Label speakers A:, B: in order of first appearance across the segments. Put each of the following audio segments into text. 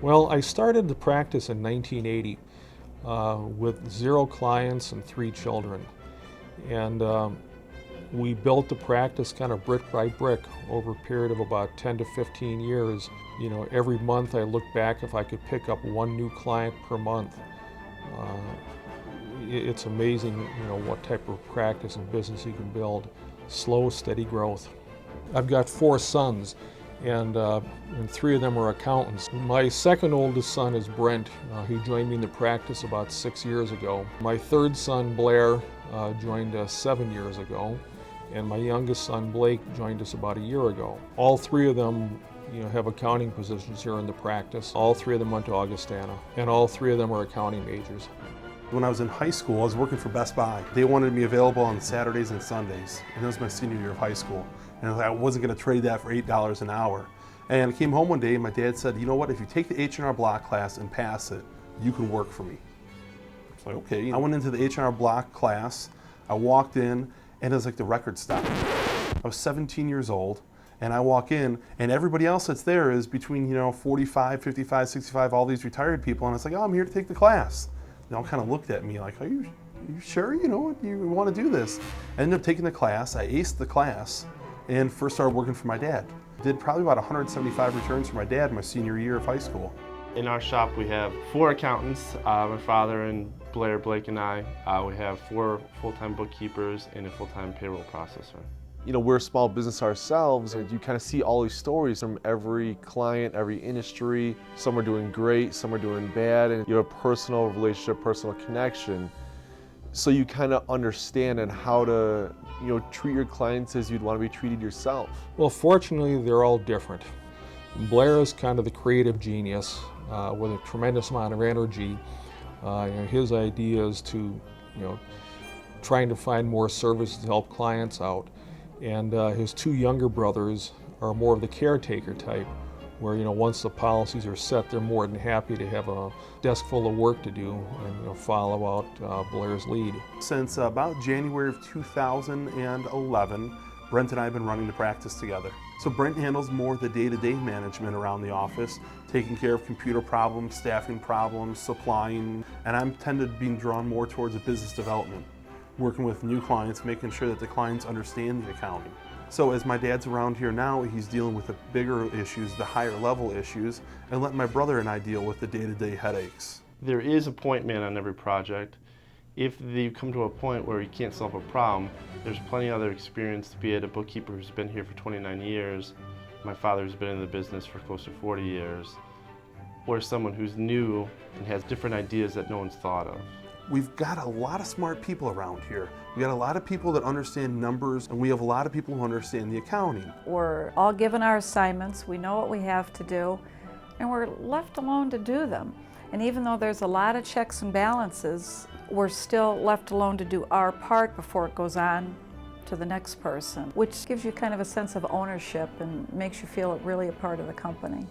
A: Well, I started the practice in 1980 with 0 clients and 3 children. And we built the practice kind of brick by brick over a period of about 10 to 15 years. You know, every month I look back if I could pick up 1 new client per month. It's amazing, you know, what type of practice and business you can build. Slow, steady growth. I've got 4 sons, and 3 of them are accountants. My second oldest son is Brent. He joined me in the practice about 6 years ago. My third son, Blair, joined us 7 years ago, and my youngest son, Blake, joined us about a year ago. All 3 of them, you know, have accounting positions here in the practice. All 3 of them went to Augustana, and all 3 of them are accounting majors.
B: When I was in high school, I was working for Best Buy. They wanted me available on Saturdays and Sundays, and that was my senior year of high school. And I wasn't going to trade that for $8 an hour. And I came home one day and my dad said, you know what, if you take the H&R Block class and pass it, you can work for me. I was like, okay. I went into the H&R Block class, I walked in, and it was like the record stopped. I was 17 years old, and I walk in, and everybody else that's there is between, you know, 45, 55, 65, all these retired people, and it's like, oh, I'm here to take the class. They all kind of looked at me like, are you sure, you know, you want to do this? I ended up taking the class, I aced the class, and first started working for my dad. Did probably about 175 returns for my dad my senior year of high school.
C: In our shop we have 4 accountants, my father and Blair, Blake and I. We have 4 full-time bookkeepers and a full-time payroll processor.
D: You know, we're a small business ourselves, and you kind of see all these stories from every client, every industry. Some are doing great, some are doing bad, and you have a personal relationship, personal connection. So you kind of understand and how to, you know, treat your clients as you'd want to be treated yourself.
A: Well, fortunately, they're all different. Blair is kind of the creative genius with a tremendous amount of energy. You know, his idea is to, you know, trying to find more services to help clients out. And his 2 younger brothers are more of the caretaker type, where, you know, once the policies are set, they're more than happy to have a desk full of work to do and, you know, follow out Blair's lead.
B: Since about January of 2011, Brent and I have been running the practice together. So Brent handles more of the day-to-day management around the office, taking care of computer problems, staffing problems, supplying, and I'm tended being drawn more towards the business development, working with new clients, making sure that the clients understand the accounting. So as my dad's around here now, he's dealing with the bigger issues, the higher level issues, and let my brother and I deal with the day-to-day headaches.
C: There is a point man on every project. If you come to a point where you can't solve a problem, there's plenty of other experience, be it a bookkeeper who's been here for 29 years, my father's been in the business for close to 40 years, or someone who's new and has different ideas that no one's thought of.
B: We've got a lot of smart people around here. We got a lot of people that understand numbers, and we have a lot of people who understand the accounting.
E: We're all given our assignments, we know what we have to do, and we're left alone to do them. And even though there's a lot of checks and balances, we're still left alone to do our part before it goes on to the next person, which gives you kind of a sense of ownership and makes you feel really a part of the company.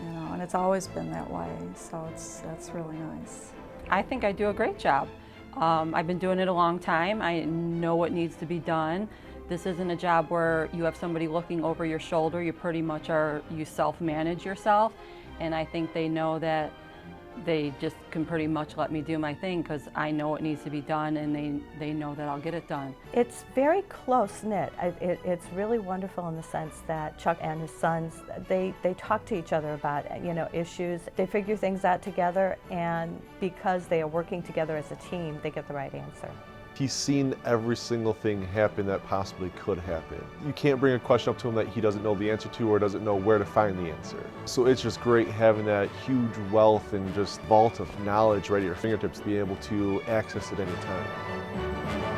E: You know, and it's always been that way, so that's really nice.
F: I think I do a great job. I've been doing it a long time. I know what needs to be done. This isn't a job where you have somebody looking over your shoulder. You pretty much you self-manage yourself, and I think they know that they just can pretty much let me do my thing because I know what needs to be done, and they know that I'll get it done.
G: It's very close-knit. It's really wonderful in the sense that Chuck and his sons, they talk to each other about, you know, issues. They figure things out together, and because they are working together as a team, they get the right answer.
D: He's seen every single thing happen that possibly could happen. You can't bring a question up to him that he doesn't know the answer to or doesn't know where to find the answer. So it's just great having that huge wealth and just vault of knowledge right at your fingertips to be able to access it any time.